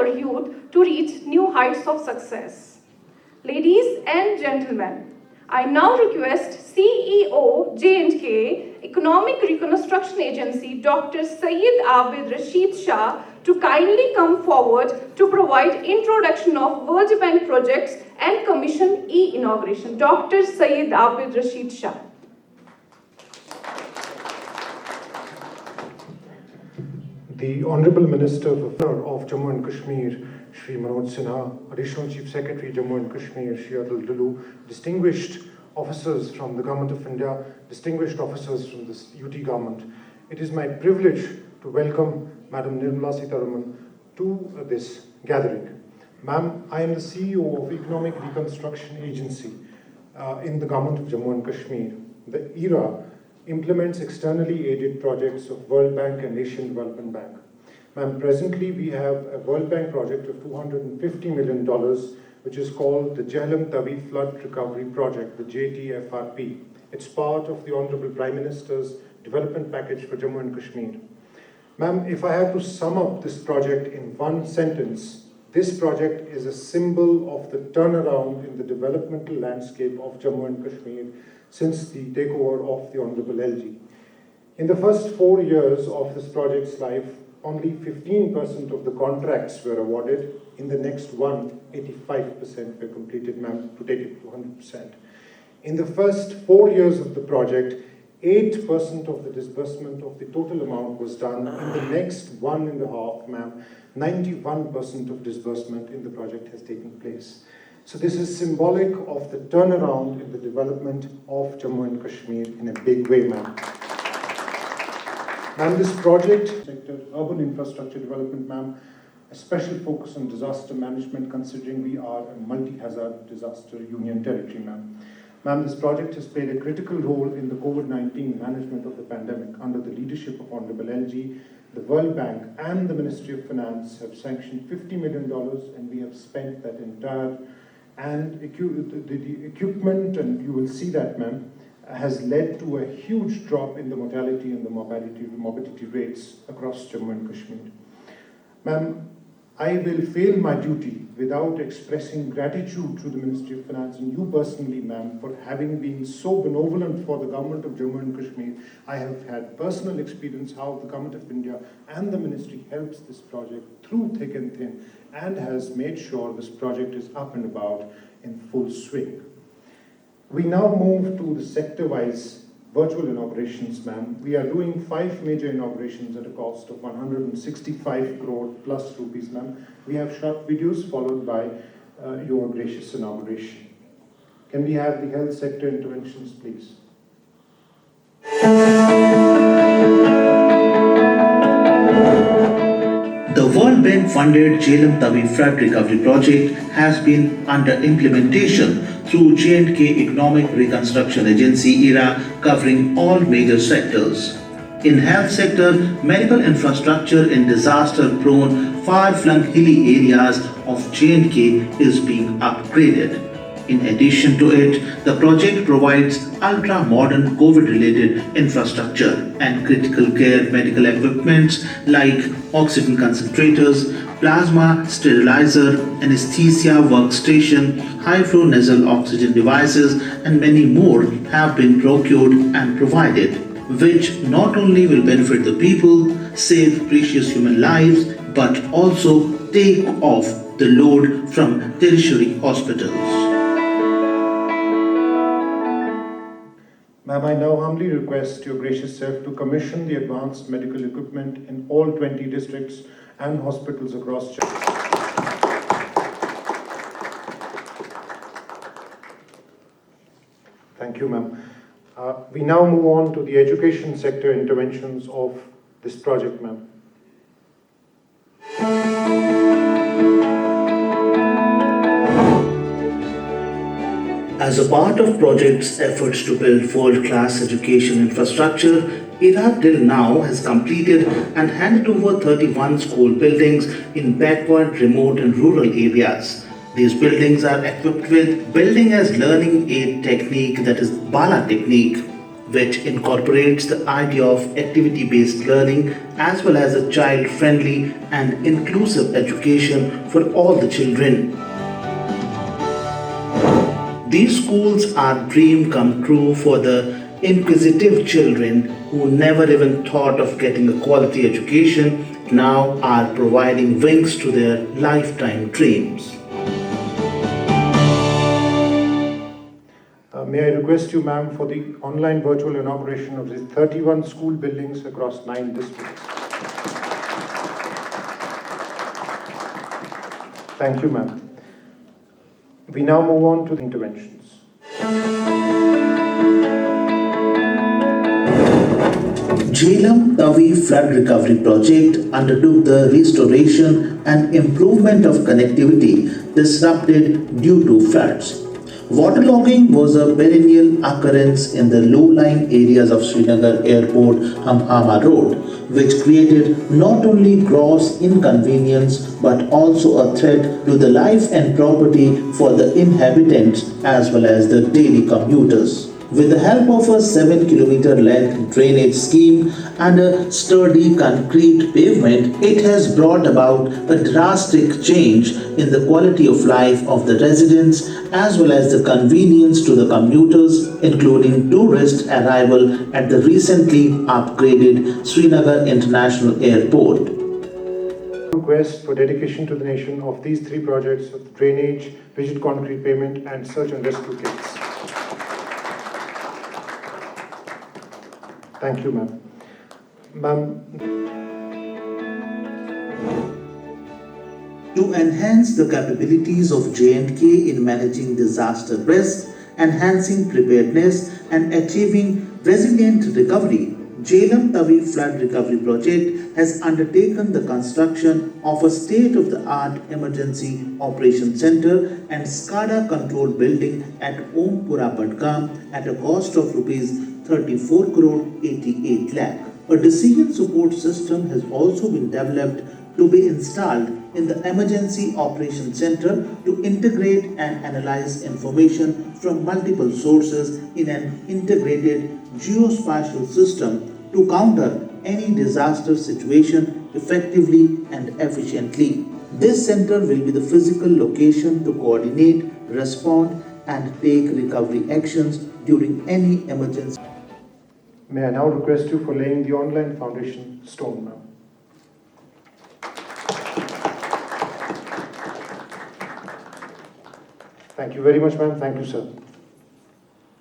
our youth to reach new heights of success. Ladies and gentlemen, I now request CEO J&K Economic Reconstruction Agency Dr. Syed Abid Rashid Shah to kindly come forward to provide introduction of World Bank projects and commission e-inauguration. Dr. Syed Abid Rashid Shah. The Honorable Minister of Jammu and Kashmir, Shri Manoj Sinha, Additional Chief Secretary Jammu and Kashmir, Shri Adil Dulu, distinguished officers from the Government of India, distinguished officers from the UT government. It is my privilege to welcome Madam Nirmala Sitharaman to this gathering. Ma'am, I am the CEO of Economic Reconstruction Agency in the Government of Jammu and Kashmir. The ERA implements externally aided projects of World Bank and Asian Development Bank. Ma'am, presently we have a World Bank project of $250 million, which is called the Jhelum Tavi Flood Recovery Project, the JTFRP. It's part of the Honorable Prime Minister's development package for Jammu and Kashmir. Ma'am, if I have to sum up this project in one sentence, this project is a symbol of the turnaround in the developmental landscape of Jammu and Kashmir since the takeover of the Honorable LG. In the first 4 years of this project's life, only 15% of the contracts were awarded. In the next one, 85% were completed, ma'am, to take it to 100%. In the first 4 years of the project, 8% of the disbursement of the total amount was done. In the next 1.5, ma'am, 91% of disbursement in the project has taken place. So this is symbolic of the turnaround in the development of Jammu and Kashmir in a big way, ma'am. Ma'am, this project sector, urban infrastructure development, ma'am, a special focus on disaster management, considering we are a multi-hazard disaster union territory, ma'am. Ma'am, this project has played a critical role in the COVID-19 management of the pandemic. Under the leadership of Honorable LG, the World Bank and the Ministry of Finance have sanctioned $50 million, and we have spent that entire, and the equipment, and you will see that, ma'am, has led to a huge drop in the mortality and the morbidity rates across Jammu and Kashmir. Ma'am, I will fail my duty without expressing gratitude to the Ministry of Finance and you personally, ma'am, for having been so benevolent for the government of Jammu and Kashmir. I have had personal experience how the government of India and the ministry helps this project through thick and thin and has made sure this project is up and about in full swing. We now move to the sector-wise virtual inaugurations, ma'am. We are doing 5 major inaugurations at a cost of 165 crore plus rupees, ma'am. We have short videos followed by your gracious inauguration. Can we have the health sector interventions, please? The World Bank funded Jhelum Tavi Flood Recovery Project has been under implementation through J&K Economic Reconstruction Agency ERA, covering all major sectors. In health sector, medical infrastructure in disaster-prone, far-flung hilly areas of J&K is being upgraded. In addition to it, the project provides ultra-modern COVID-related infrastructure and critical care medical equipments like oxygen concentrators, plasma sterilizer, anesthesia workstation, high-flow nasal oxygen devices, and many more have been procured and provided, which not only will benefit the people, save precious human lives, but also take off the load from tertiary hospitals. Ma'am, I now humbly request your gracious self to commission the advanced medical equipment in all 20 districts and hospitals across China. Thank you, ma'am. We now move on to the education sector interventions of this project, ma'am. As a part of project's efforts to build world-class education infrastructure, ERA till now has completed and handed over 31 school buildings in backward, remote and rural areas. These buildings are equipped with building as learning aid technique, that is BALA technique, which incorporates the idea of activity-based learning as well as a child-friendly and inclusive education for all the children. These schools are dream come true for the inquisitive children who never even thought of getting a quality education, now are providing wings to their lifetime dreams. May I request you, ma'am, for the online virtual inauguration of the 31 school buildings across 9 districts. Thank you, ma'am. We now move on to the interventions. Jhelum Tavi Flood Recovery Project undertook the restoration and improvement of connectivity disrupted due to floods. Waterlogging was a perennial occurrence in the low-lying areas of Srinagar Airport Hon'ble Road, which created not only gross inconvenience but also a threat to the life and property for the inhabitants as well as the daily commuters. With the help of a 7-kilometer length drainage scheme and a sturdy concrete pavement, it has brought about a drastic change in the quality of life of the residents as well as the convenience to the commuters, including tourist arrival at the recently upgraded Srinagar International Airport. Request for dedication to the nation of these 3 projects of drainage, rigid concrete pavement and search and rescue kits. Thank you, ma'am. Ma'am. To enhance the capabilities of J&K in managing disaster risk, enhancing preparedness and achieving resilient recovery, Jhelum Tavi Flood Recovery Project has undertaken the construction of a state-of-the-art emergency operations center and SCADA control building at Ompura Badgam at a cost of Rs 34 crore 88 lakh. A decision support system has also been developed to be installed in the Emergency Operations Center to integrate and analyze information from multiple sources in an integrated geospatial system to counter any disaster situation effectively and efficiently. This center will be the physical location to coordinate, respond, and take recovery actions during any emergency. May I now request you for laying the online foundation stone, ma'am. Thank you very much, ma'am. Thank you, sir.